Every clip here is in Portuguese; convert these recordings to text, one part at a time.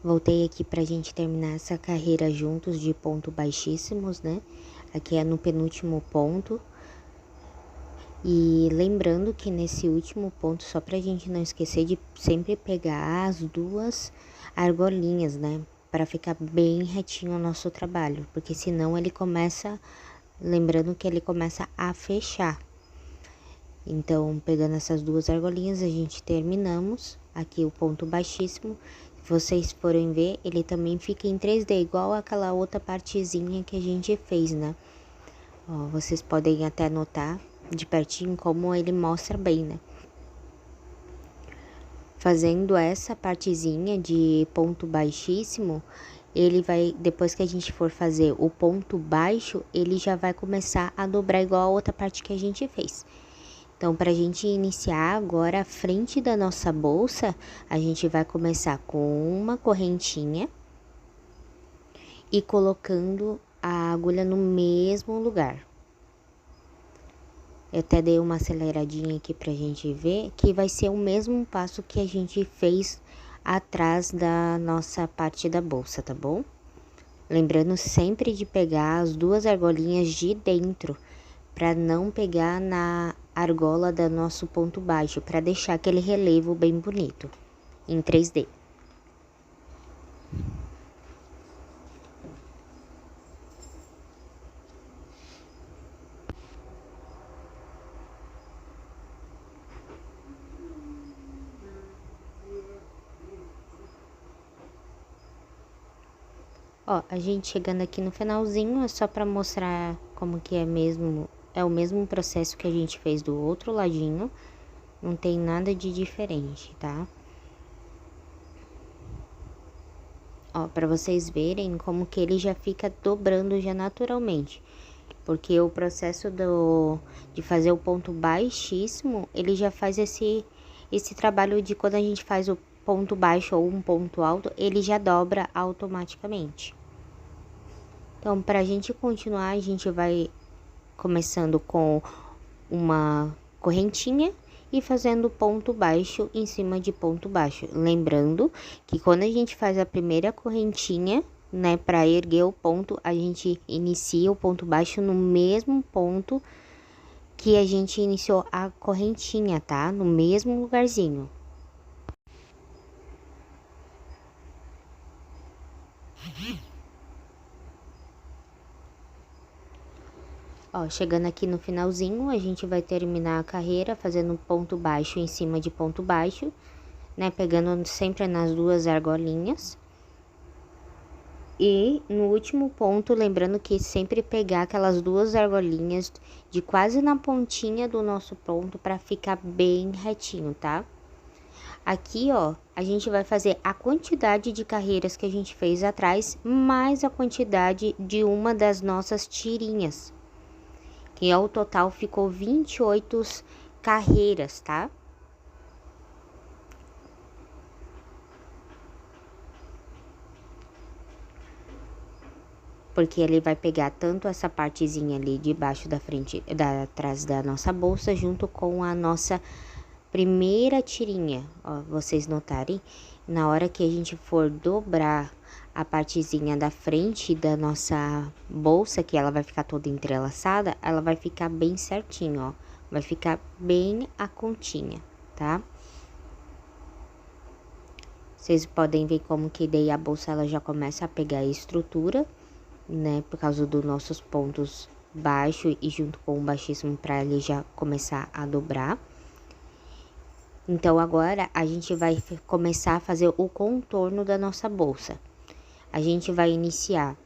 Voltei aqui pra gente terminar essa carreira juntos de ponto baixíssimos, né? Aqui é no penúltimo ponto. E lembrando que nesse último ponto, só pra gente não esquecer de sempre pegar as duas argolinhas, né? Pra ficar bem retinho o nosso trabalho, porque senão ele começa, lembrando que ele começa a fechar. Então, pegando essas duas argolinhas, a gente terminamos aqui o ponto baixíssimo. Se vocês forem ver, ele também fica em 3D, igual aquela outra partezinha que a gente fez, né? Ó, vocês podem até notar de pertinho como ele mostra bem, né? Fazendo essa partezinha de ponto baixíssimo, ele vai, depois que a gente for fazer o ponto baixo, ele já vai começar a dobrar igual a outra parte que a gente fez. Então, pra gente iniciar agora a frente da nossa bolsa, a gente vai começar com uma correntinha e colocando a agulha no mesmo lugar. Eu até dei uma aceleradinha aqui pra gente ver que vai ser o mesmo passo que a gente fez atrás da nossa parte da bolsa, tá bom? Lembrando sempre de pegar as duas argolinhas de dentro, para não pegar na argola do nosso ponto baixo, para deixar aquele relevo bem bonito em 3D. Ó, a gente chegando aqui no finalzinho, é só para mostrar como que é mesmo, é o mesmo processo que a gente fez do outro ladinho, não tem nada de diferente, tá? Ó, para vocês verem como que ele já fica dobrando já naturalmente. Porque o processo de fazer o ponto baixíssimo, ele já faz esse trabalho de quando a gente faz o ponto baixo ou um ponto alto, ele já dobra automaticamente. Então, pra gente continuar, a gente vai começando com uma correntinha e fazendo ponto baixo em cima de ponto baixo. Lembrando que quando a gente faz a primeira correntinha, né, para erguer o ponto, a gente inicia o ponto baixo no mesmo ponto que a gente iniciou a correntinha, tá? No mesmo lugarzinho. Ó, chegando aqui no finalzinho, a gente vai terminar a carreira fazendo ponto baixo em cima de ponto baixo, né? Pegando sempre nas duas argolinhas. E no último ponto, lembrando que sempre pegar aquelas duas argolinhas de quase na pontinha do nosso ponto para ficar bem retinho, tá? Aqui, ó, a gente vai fazer a quantidade de carreiras que a gente fez atrás, mais a quantidade de uma das nossas tirinhas. Que ao total ficou 28 carreiras, tá? Porque ele vai pegar tanto essa partezinha ali de baixo da frente, atrás da nossa bolsa, junto com a nossa primeira tirinha. Ó, vocês notarem, na hora que a gente for dobrar a partezinha da frente da nossa bolsa, que ela vai ficar toda entrelaçada, ela vai ficar bem certinho, ó. Vai ficar bem a continha, tá? Vocês podem ver como que daí a bolsa ela já começa a pegar a estrutura, né? Por causa dos nossos pontos baixo e junto com o baixíssimo para ele já começar a dobrar. Então, agora a gente vai começar a fazer o contorno da nossa bolsa. A gente vai iniciar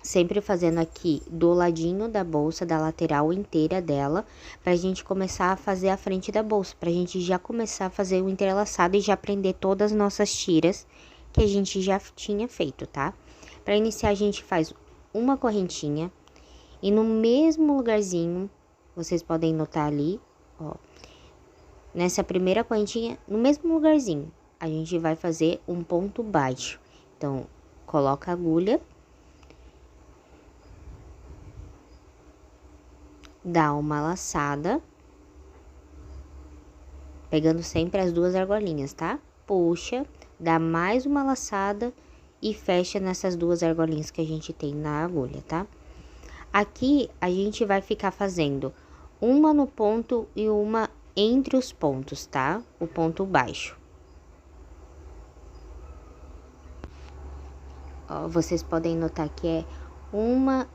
sempre fazendo aqui do ladinho da bolsa, da lateral inteira dela, pra gente começar a fazer a frente da bolsa, pra gente já começar a fazer o entrelaçado e já prender todas as nossas tiras que a gente já tinha feito, tá? Pra iniciar, a gente faz uma correntinha e no mesmo lugarzinho, vocês podem notar ali, ó, nessa primeira correntinha, no mesmo lugarzinho, a gente vai fazer um ponto baixo. Então, coloca a agulha, dá uma laçada, pegando sempre as duas argolinhas, tá? Puxa, dá mais uma laçada e fecha nessas duas argolinhas que a gente tem na agulha, tá? Aqui, a gente vai ficar fazendo uma no ponto e uma entre os pontos, tá? O ponto baixo. Ó, vocês podem notar que é uma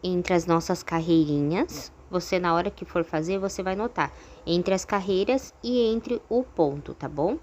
entre as nossas carreirinhas. Você, na hora que for fazer, você vai notar entre as carreiras e entre o ponto, tá bom?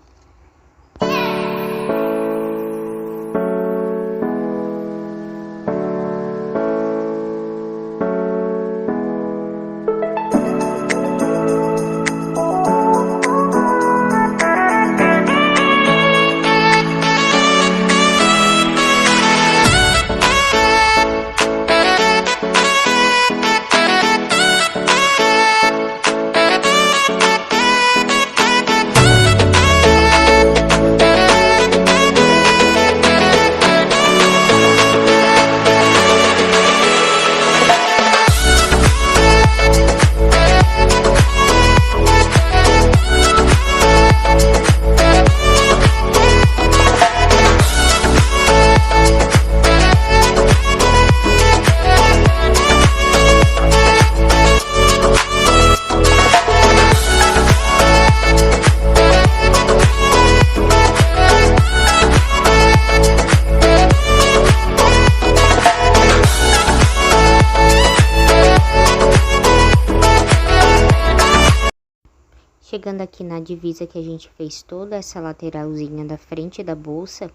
Chegando aqui na divisa que a gente fez toda essa lateralzinha da frente da bolsa,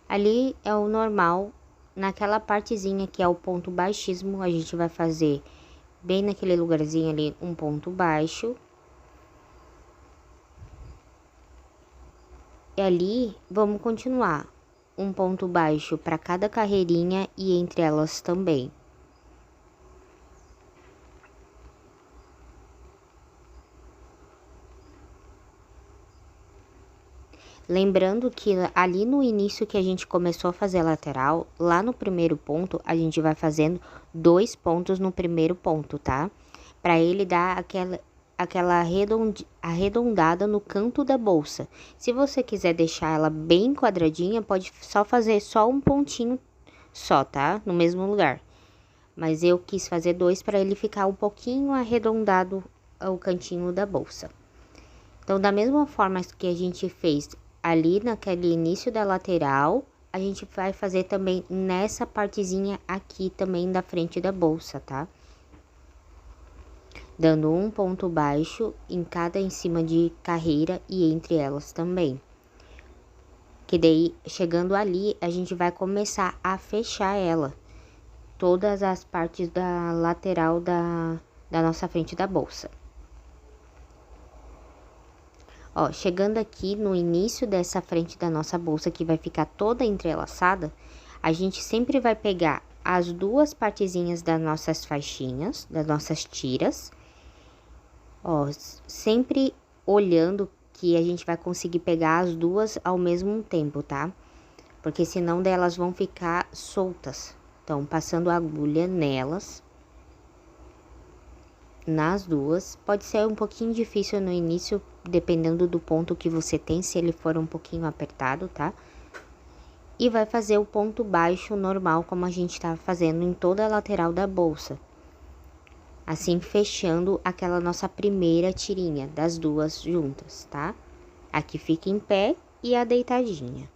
ali é o normal, naquela partezinha que é o ponto baixíssimo, a gente vai fazer bem naquele lugarzinho ali um ponto baixo. E ali, vamos continuar um ponto baixo para cada carreirinha e entre elas também. Lembrando que ali no início que a gente começou a fazer a lateral, lá no primeiro ponto, a gente vai fazendo 2 pontos no primeiro ponto, tá? Pra ele dar aquela arredondada no canto da bolsa. Se você quiser deixar ela bem quadradinha, pode só fazer só um pontinho só, tá? No mesmo lugar. Mas eu quis fazer 2 para ele ficar um pouquinho arredondado o cantinho da bolsa. Então, da mesma forma que a gente fez ali naquele início da lateral, a gente vai fazer também nessa partezinha aqui também da frente da bolsa, tá? Dando um ponto baixo em cada em cima de carreira e entre elas também. Que daí, chegando ali, a gente vai começar a fechar ela. Todas as partes da lateral da nossa frente da bolsa. Ó, chegando aqui no início dessa frente da nossa bolsa, que vai ficar toda entrelaçada, a gente sempre vai pegar as duas partezinhas das nossas faixinhas, das nossas tiras. Ó, sempre olhando que a gente vai conseguir pegar as duas ao mesmo tempo, tá? Porque senão delas vão ficar soltas. Então, passando a agulha nelas. Nas duas, pode ser um pouquinho difícil no início, dependendo do ponto que você tem, se ele for um pouquinho apertado, tá? E vai fazer o ponto baixo normal, como a gente tá fazendo em toda a lateral da bolsa. Assim, fechando aquela nossa primeira tirinha, das duas juntas, tá? Aqui fica em pé e a deitadinha.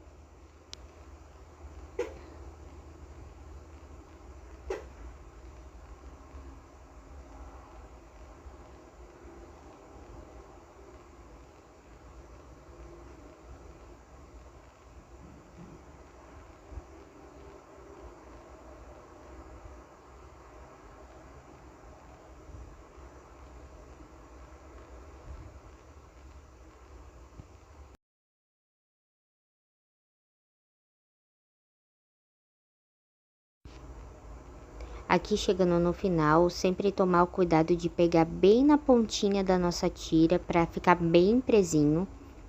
Aqui chegando no final, sempre tomar o cuidado de pegar bem na pontinha da nossa tira para ficar bem presinho,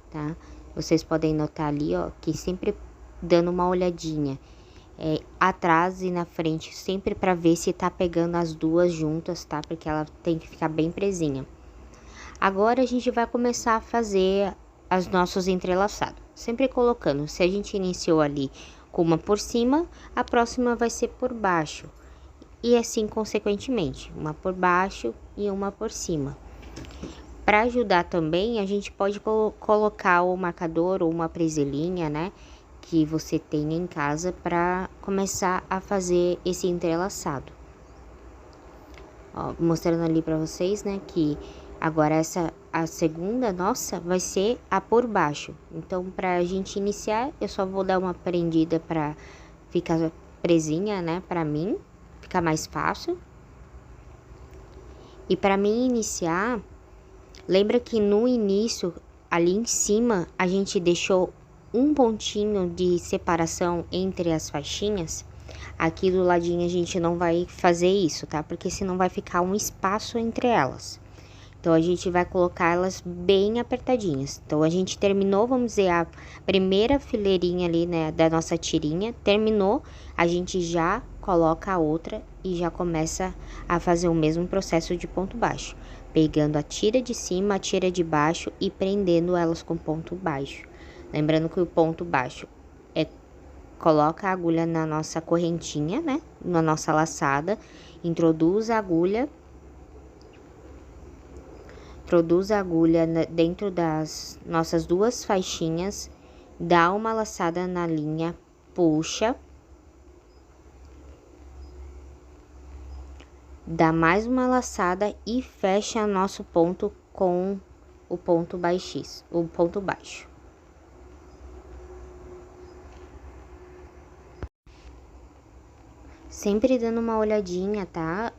tá? Vocês podem notar ali, ó, que sempre dando uma olhadinha atrás e na frente, sempre para ver se tá pegando as duas juntas, tá? Porque ela tem que ficar bem presinha. Agora a gente vai começar a fazer os nossos entrelaçados. Sempre colocando, se a gente iniciou ali com uma por cima, a próxima vai ser por baixo. E assim consequentemente, uma por baixo e uma por cima. Para ajudar também, a gente pode colocar o marcador ou uma presilhinha, né, que você tem em casa para começar a fazer esse entrelaçado. Ó, mostrando ali para vocês, né, que agora a segunda nossa vai ser a por baixo. Então, para a gente iniciar, eu só vou dar uma prendida para ficar presinha, né, para mim ficar mais fácil. E para mim iniciar, lembra que no início, ali em cima, a gente deixou um pontinho de separação entre as faixinhas. Aqui do ladinho a gente não vai fazer isso, tá? Porque senão vai ficar um espaço entre elas. Então, a gente vai colocar elas bem apertadinhas. Então, a gente terminou, vamos dizer, a primeira fileirinha ali, né, da nossa tirinha. Terminou, a gente já coloca a outra e já começa a fazer o mesmo processo de ponto baixo. Pegando a tira de cima, a tira de baixo e prendendo elas com ponto baixo. Lembrando que o ponto baixo é coloca a agulha na nossa correntinha, né, na nossa laçada, introduz a agulha dentro das nossas duas faixinhas, dá uma laçada na linha, puxa, dá mais uma laçada e fecha nosso ponto com o ponto baixo, o ponto baixo. Sempre dando uma olhadinha, tá?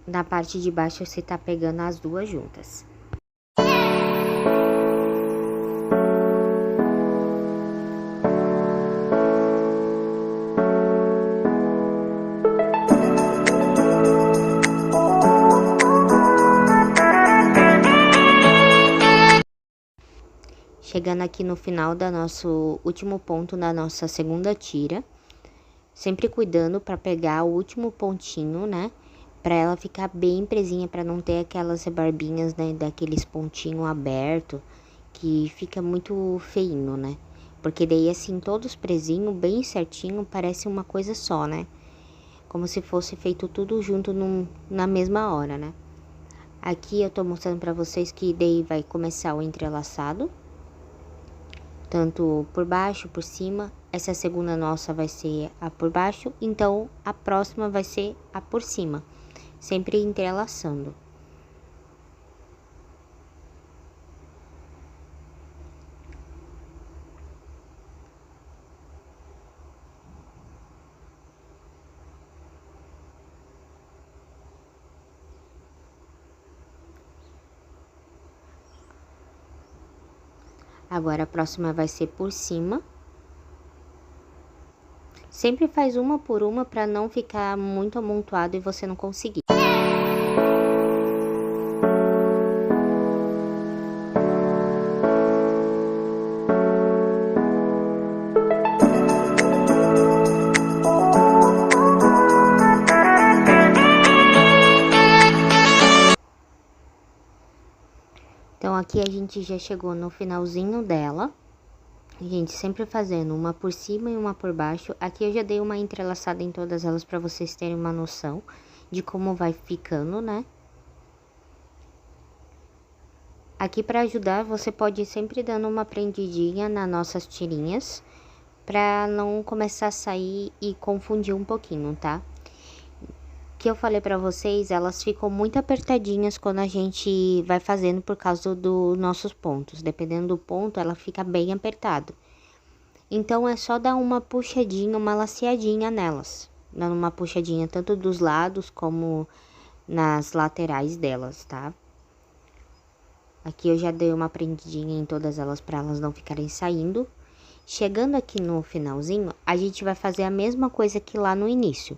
Na parte de baixo você tá pegando as duas juntas. Chegando aqui no final da nosso último ponto da nossa segunda tira, sempre cuidando para pegar o último pontinho, né? Para ela ficar bem presinha, para não ter aquelas rebarbinhas, né, daqueles pontinhos abertos, que fica muito feinho, né? Porque daí assim, todos presinhos, bem certinho, parece uma coisa só, né? Como se fosse feito tudo junto na mesma hora, né? Aqui eu tô mostrando para vocês que daí vai começar o entrelaçado, tanto por baixo, por cima. Essa segunda nossa vai ser a por baixo, então a próxima vai ser a por cima, sempre entrelaçando. Agora, a próxima vai ser por cima. Sempre faz uma por uma para não ficar muito amontoado e você não conseguir. Então, aqui a gente já chegou no finalzinho dela. A gente sempre fazendo uma por cima e uma por baixo. Aqui eu já dei uma entrelaçada em todas elas para vocês terem uma noção de como vai ficando, né? Aqui para ajudar, você pode ir sempre dando uma prendidinha nas nossas tirinhas, para não começar a sair e confundir um pouquinho, tá? Que eu falei para vocês, elas ficam muito apertadinhas quando a gente vai fazendo por causa dos nossos pontos. Dependendo do ponto, ela fica bem apertado. Então, é só dar uma puxadinha, uma laceadinha nelas. Dando uma puxadinha tanto dos lados como nas laterais delas, tá? Aqui eu já dei uma prendidinha em todas elas para elas não ficarem saindo. Chegando aqui no finalzinho, a gente vai fazer a mesma coisa que lá no início.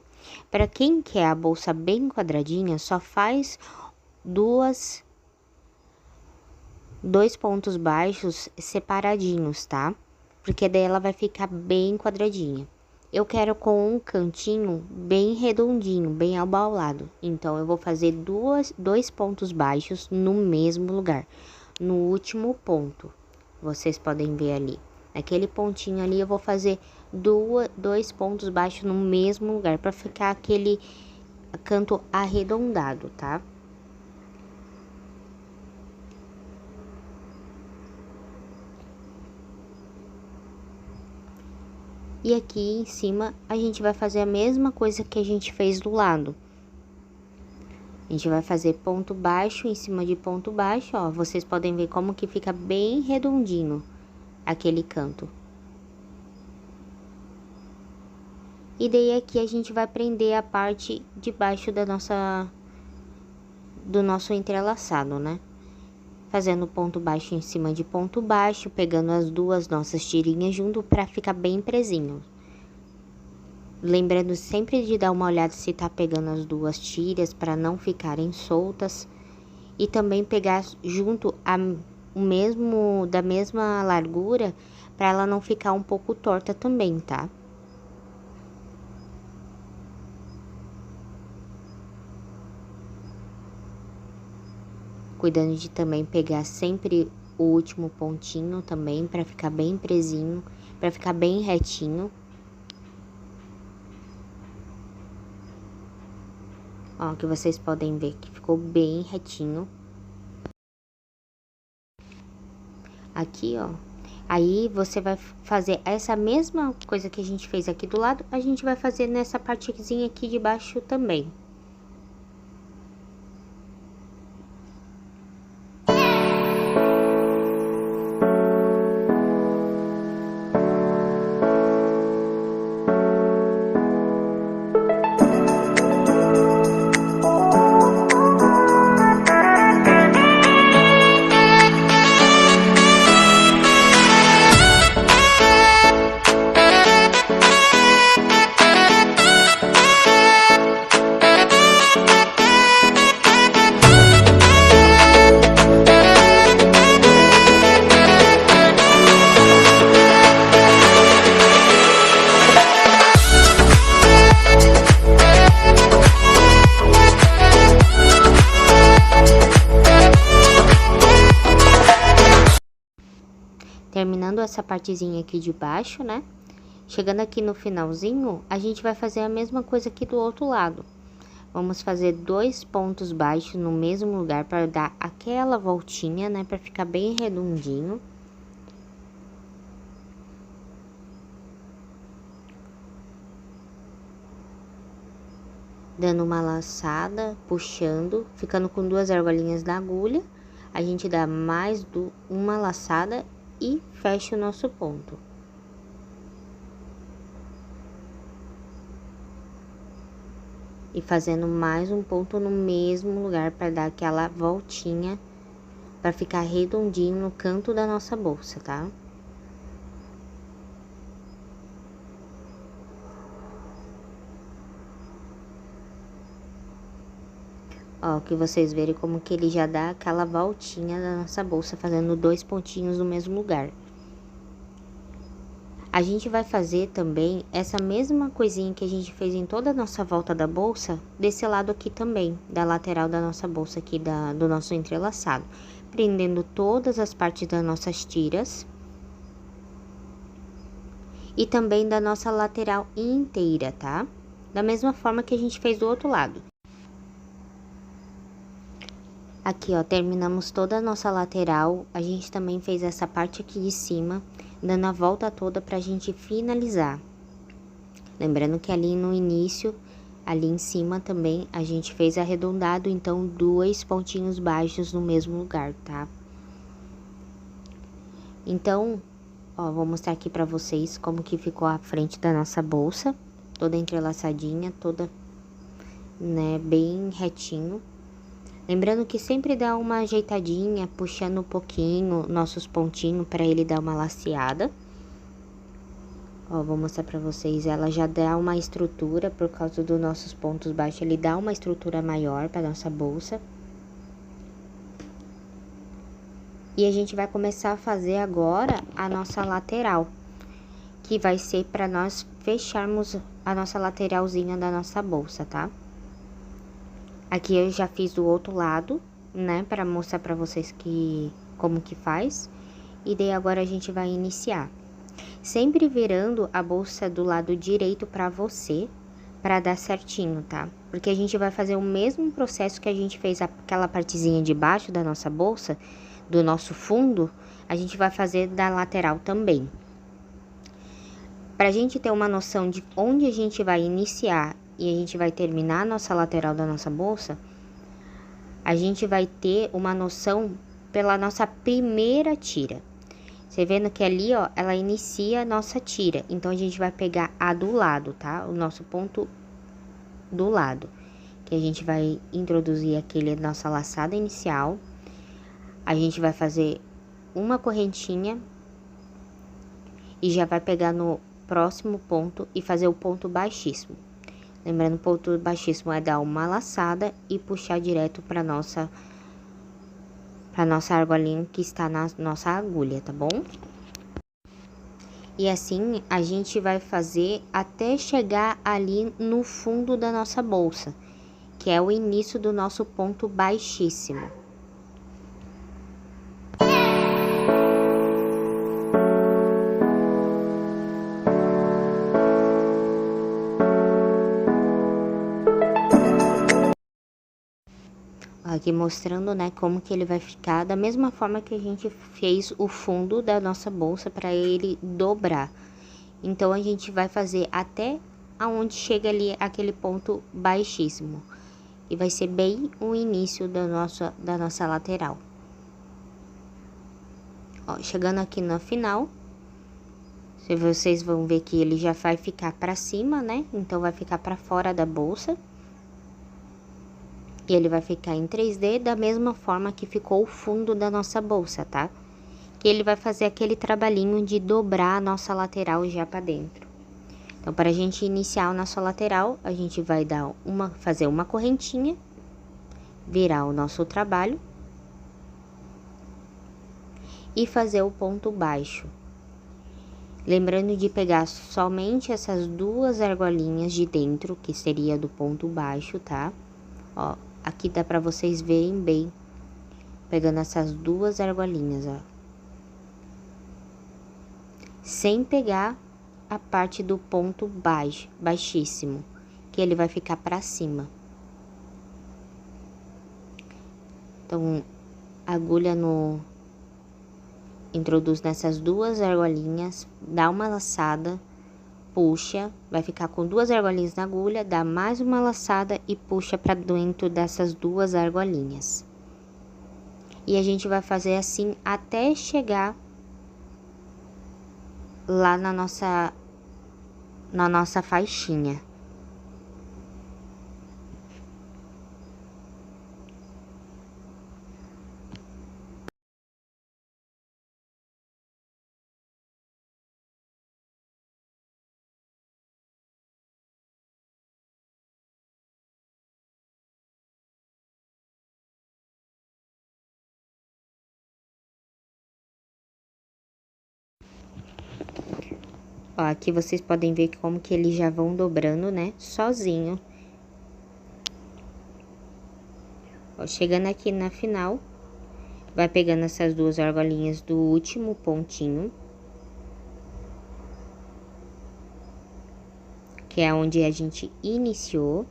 Para quem quer a bolsa bem quadradinha, só faz dois pontos baixos separadinhos, tá? Porque daí ela vai ficar bem quadradinha. Eu quero com um cantinho bem redondinho, bem abaulado. Então, eu vou fazer dois pontos baixos no mesmo lugar, no último ponto. vocês podem ver ali. Naquele pontinho ali eu vou fazer dois pontos baixos no mesmo lugar, para ficar aquele canto arredondado, tá? E aqui em cima, a gente vai fazer a mesma coisa que a gente fez do lado. A gente vai fazer ponto baixo em cima de ponto baixo, ó. Vocês podem ver como que fica bem redondinho aquele canto. E daí aqui a gente vai prender a parte de baixo do nosso entrelaçado, né? Fazendo ponto baixo em cima de ponto baixo, pegando as duas nossas tirinhas junto para ficar bem presinho. Lembrando sempre de dar uma olhada se tá pegando as duas tiras para não ficarem soltas. E também pegar junto da mesma largura, para ela não ficar um pouco torta também, tá? Cuidando de também pegar sempre o último pontinho também, para ficar bem presinho, para ficar bem retinho. Ó, que vocês podem ver que ficou bem retinho. Aqui, ó. Aí, você vai fazer essa mesma coisa que a gente fez aqui do lado, a gente vai fazer nessa partezinha aqui de baixo também. Terminando essa partezinha aqui de baixo, né? Chegando aqui no finalzinho, a gente vai fazer a mesma coisa aqui do outro lado. Vamos fazer dois pontos baixos no mesmo lugar para dar aquela voltinha, né? Para ficar bem redondinho. Dando uma laçada, puxando, ficando com duas argolinhas da agulha. A gente dá mais uma laçada e fecha o nosso ponto. E fazendo mais um ponto no mesmo lugar para dar aquela voltinha, para ficar redondinho no canto da nossa bolsa, tá? Ó, que vocês verem como que ele já dá aquela voltinha da nossa bolsa, fazendo dois pontinhos no mesmo lugar. A gente vai fazer também essa mesma coisinha que a gente fez em toda a nossa volta da bolsa, desse lado aqui também, da lateral da nossa bolsa aqui, do nosso entrelaçado. Prendendo todas as partes das nossas tiras. E também da nossa lateral inteira, tá? Da mesma forma que a gente fez do outro lado. Aqui, ó, terminamos toda a nossa lateral, a gente também fez essa parte aqui de cima, dando a volta toda pra gente finalizar. Lembrando que ali no início, ali em cima também, a gente fez arredondado, então, dois pontinhos baixos no mesmo lugar, tá? Então, ó, vou mostrar aqui pra vocês como que ficou a frente da nossa bolsa, toda entrelaçadinha, toda, né, bem retinho. Lembrando que sempre dá uma ajeitadinha, puxando um pouquinho nossos pontinhos para ele dar uma laceada. Ó, vou mostrar pra vocês, ela já dá uma estrutura, por causa dos nossos pontos baixos, ele dá uma estrutura maior pra nossa bolsa. E a gente vai começar a fazer agora a nossa lateral, que vai ser pra nós fecharmos a nossa lateralzinha da nossa bolsa, tá? Aqui eu já fiz do outro lado, né, para mostrar para vocês como que faz. E daí agora a gente vai iniciar. Sempre virando a bolsa do lado direito para você, para dar certinho, tá? Porque a gente vai fazer o mesmo processo que a gente fez aquela partezinha de baixo da nossa bolsa, do nosso fundo, a gente vai fazer da lateral também. Pra gente ter uma noção de onde a gente vai iniciar e a gente vai terminar a nossa lateral da nossa bolsa, a gente vai ter uma noção pela nossa primeira tira. Você vendo que ali, ó, ela inicia a nossa tira. Então, a gente vai pegar a do lado, tá? O nosso ponto do lado. Que a gente vai introduzir aquele nossa laçada inicial. A gente vai fazer uma correntinha. E já vai pegar no próximo ponto e fazer o ponto baixíssimo. Lembrando, o ponto baixíssimo é dar uma laçada e puxar direto para nossa argolinha que está na nossa agulha, tá bom? E assim a gente vai fazer até chegar ali no fundo da nossa bolsa, que é o início do nosso ponto baixíssimo. Aqui mostrando, né, como que ele vai ficar, da mesma forma que a gente fez o fundo da nossa bolsa para ele dobrar. Então, a gente vai fazer até aonde chega ali aquele ponto baixíssimo. E vai ser bem o início da nossa lateral. Ó, chegando aqui no final, vocês vão ver que ele já vai ficar para cima, né? Então, vai ficar para fora da bolsa. E ele vai ficar em 3D da mesma forma que ficou o fundo da nossa bolsa, tá? Que ele vai fazer aquele trabalhinho de dobrar a nossa lateral já pra dentro. Então, para a gente iniciar a nossa lateral, a gente vai fazer uma correntinha, virar o nosso trabalho e fazer o ponto baixo. Lembrando de pegar somente essas duas argolinhas de dentro, que seria do ponto baixo, tá? Ó, aqui dá pra vocês verem bem, pegando essas duas argolinhas, ó. Sem pegar a parte do ponto baixíssimo, que ele vai ficar pra cima. Então, agulha introduz nessas duas argolinhas, dá uma laçada, puxa, vai ficar com duas argolinhas na agulha, dá mais uma laçada e puxa pra dentro dessas duas argolinhas. E a gente vai fazer assim até chegar lá na nossa faixinha. Ó, aqui vocês podem ver como que eles já vão dobrando, né, sozinho. Ó, chegando aqui na final, vai pegando essas duas argolinhas do último pontinho, que é onde a gente iniciou.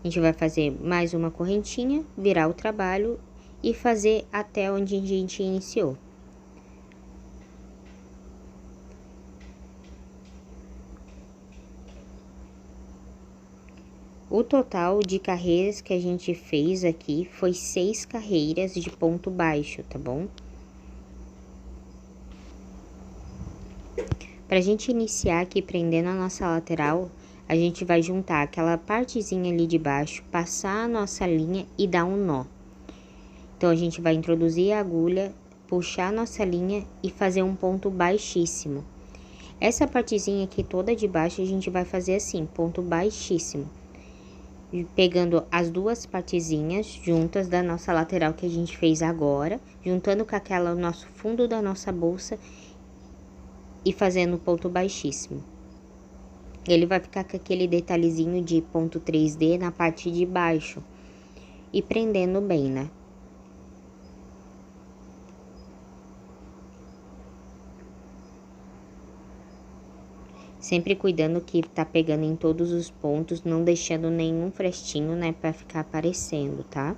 A gente vai fazer mais uma correntinha, virar o trabalho e fazer até onde a gente iniciou. O total de carreiras que a gente fez aqui foi 6 carreiras de ponto baixo, tá bom? Pra gente iniciar aqui prendendo a nossa lateral, a gente vai juntar aquela partezinha ali de baixo, passar a nossa linha e dar um nó. Então, a gente vai introduzir a agulha, puxar a nossa linha e fazer um ponto baixíssimo. Essa partezinha aqui toda de baixo, a gente vai fazer assim, ponto baixíssimo. Pegando as duas partezinhas juntas da nossa lateral que a gente fez agora, juntando com aquela nosso fundo da nossa bolsa e fazendo ponto baixíssimo. Ele vai ficar com aquele detalhezinho de ponto 3D na parte de baixo e prendendo bem, né? Sempre cuidando que tá pegando em todos os pontos, não deixando nenhum frestinho, né, pra ficar aparecendo, tá?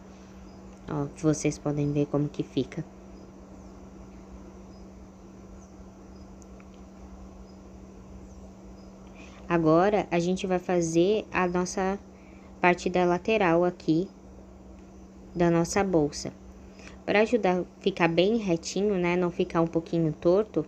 Ó, vocês podem ver como que fica. Agora, a gente vai fazer a nossa parte da lateral aqui da nossa bolsa. Para ajudar a ficar bem retinho, né, não ficar um pouquinho torto,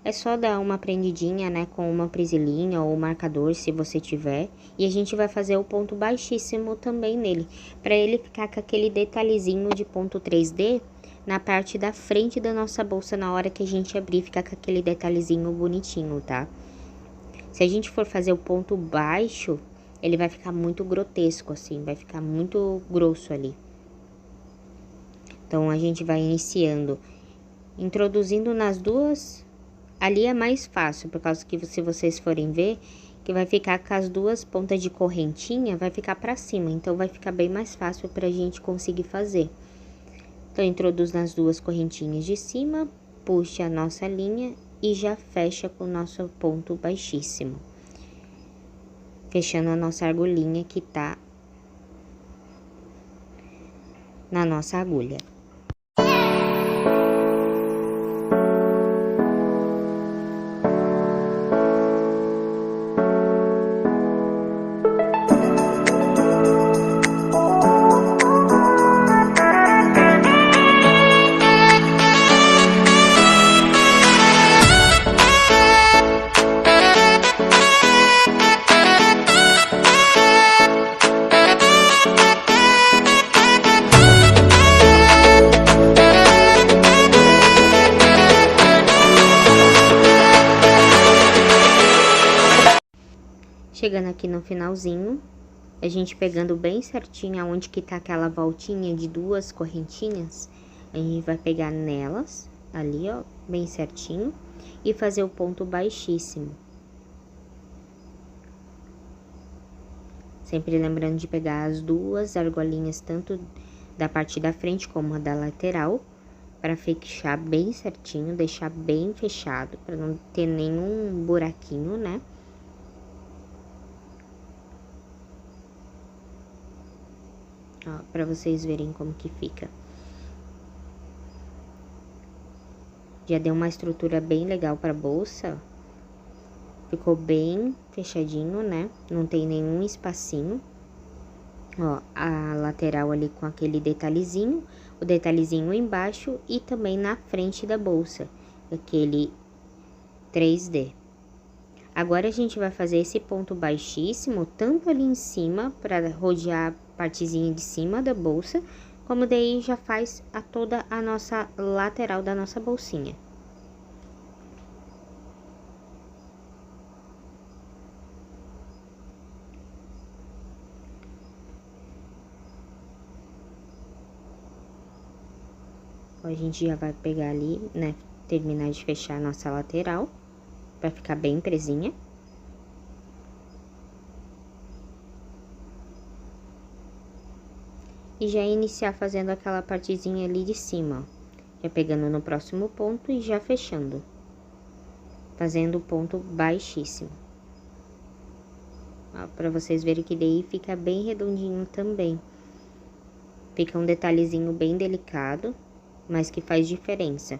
é só dar uma prendidinha, né, com uma presilhinha ou marcador, se você tiver. E a gente vai fazer o ponto baixíssimo também nele, para ele ficar com aquele detalhezinho de ponto 3D na parte da frente da nossa bolsa, na hora que a gente abrir, ficar com aquele detalhezinho bonitinho, tá? Se a gente for fazer o ponto baixo, ele vai ficar muito grotesco, assim, vai ficar muito grosso ali. Então, a gente vai iniciando, introduzindo nas duas. Ali é mais fácil, por causa que se vocês forem ver, que vai ficar com as duas pontas de correntinha, vai ficar pra cima. Então, vai ficar bem mais fácil pra gente conseguir fazer. Então, introduz nas duas correntinhas de cima, puxa a nossa linha e já fecha com o nosso ponto baixíssimo. Fechando a nossa argolinha que tá na nossa agulha. Chegando aqui no finalzinho, a gente pegando bem certinho aonde que tá aquela voltinha de duas correntinhas, a gente vai pegar nelas, ali ó, bem certinho, e fazer o ponto baixíssimo. Sempre lembrando de pegar as duas argolinhas, tanto da parte da frente como a da lateral, para fechar bem certinho, deixar bem fechado, para não ter nenhum buraquinho, né? Ó, pra vocês verem como que fica. Já deu uma estrutura bem legal pra bolsa. Ficou bem fechadinho, né? Não tem nenhum espacinho. Ó, a lateral ali com aquele detalhezinho, o detalhezinho embaixo e também na frente da bolsa, aquele 3D. Agora, a gente vai fazer esse ponto baixíssimo, tanto ali em cima, para rodear a partezinha de cima da bolsa, como daí já faz toda a nossa lateral da nossa bolsinha. A gente já vai pegar ali, né, terminar de fechar a nossa lateral, pra ficar bem presinha. E já iniciar fazendo aquela partezinha ali de cima, ó. Já pegando no próximo ponto e já fechando. Fazendo o ponto baixíssimo. Ó, pra vocês verem que daí fica bem redondinho também. Fica um detalhezinho bem delicado, mas que faz diferença.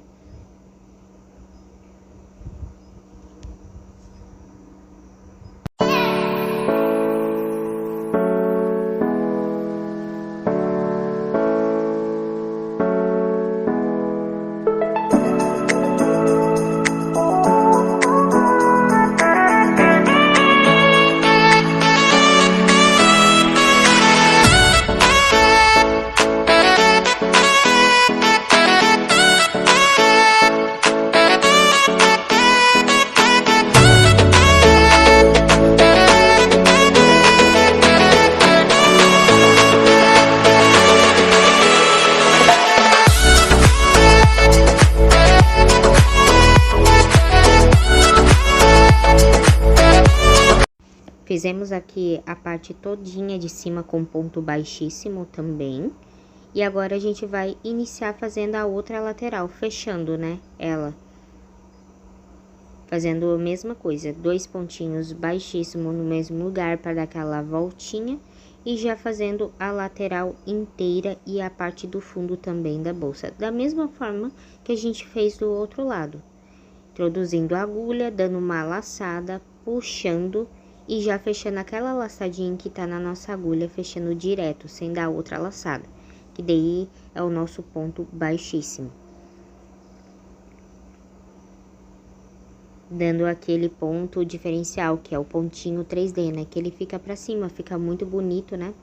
Fizemos aqui a parte todinha de cima com ponto baixíssimo também. E agora, a gente vai iniciar fazendo a outra lateral, fechando, né, ela. fazendo a mesma coisa, 2 pontinhos baixíssimos no mesmo lugar para dar aquela voltinha e já fazendo a lateral inteira e a parte do fundo também da bolsa, da mesma forma que a gente fez do outro lado, introduzindo a agulha, dando uma laçada, puxando e já fechando aquela laçadinha que tá na nossa agulha, fechando direto, sem dar outra laçada, que daí é o nosso ponto baixíssimo. Dando aquele ponto diferencial, que é o pontinho 3D, né? Que ele fica pra cima, fica muito bonito, né?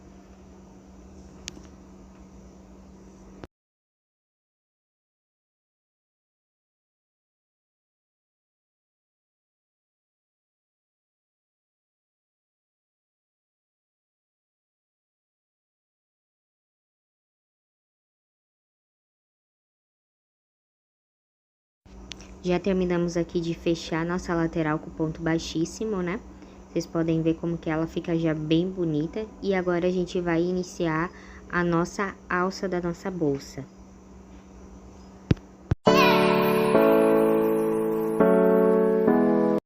Já terminamos aqui de fechar nossa lateral com ponto baixíssimo, né? Vocês podem ver como que ela fica já bem bonita. E agora a gente vai iniciar a nossa alça da nossa bolsa.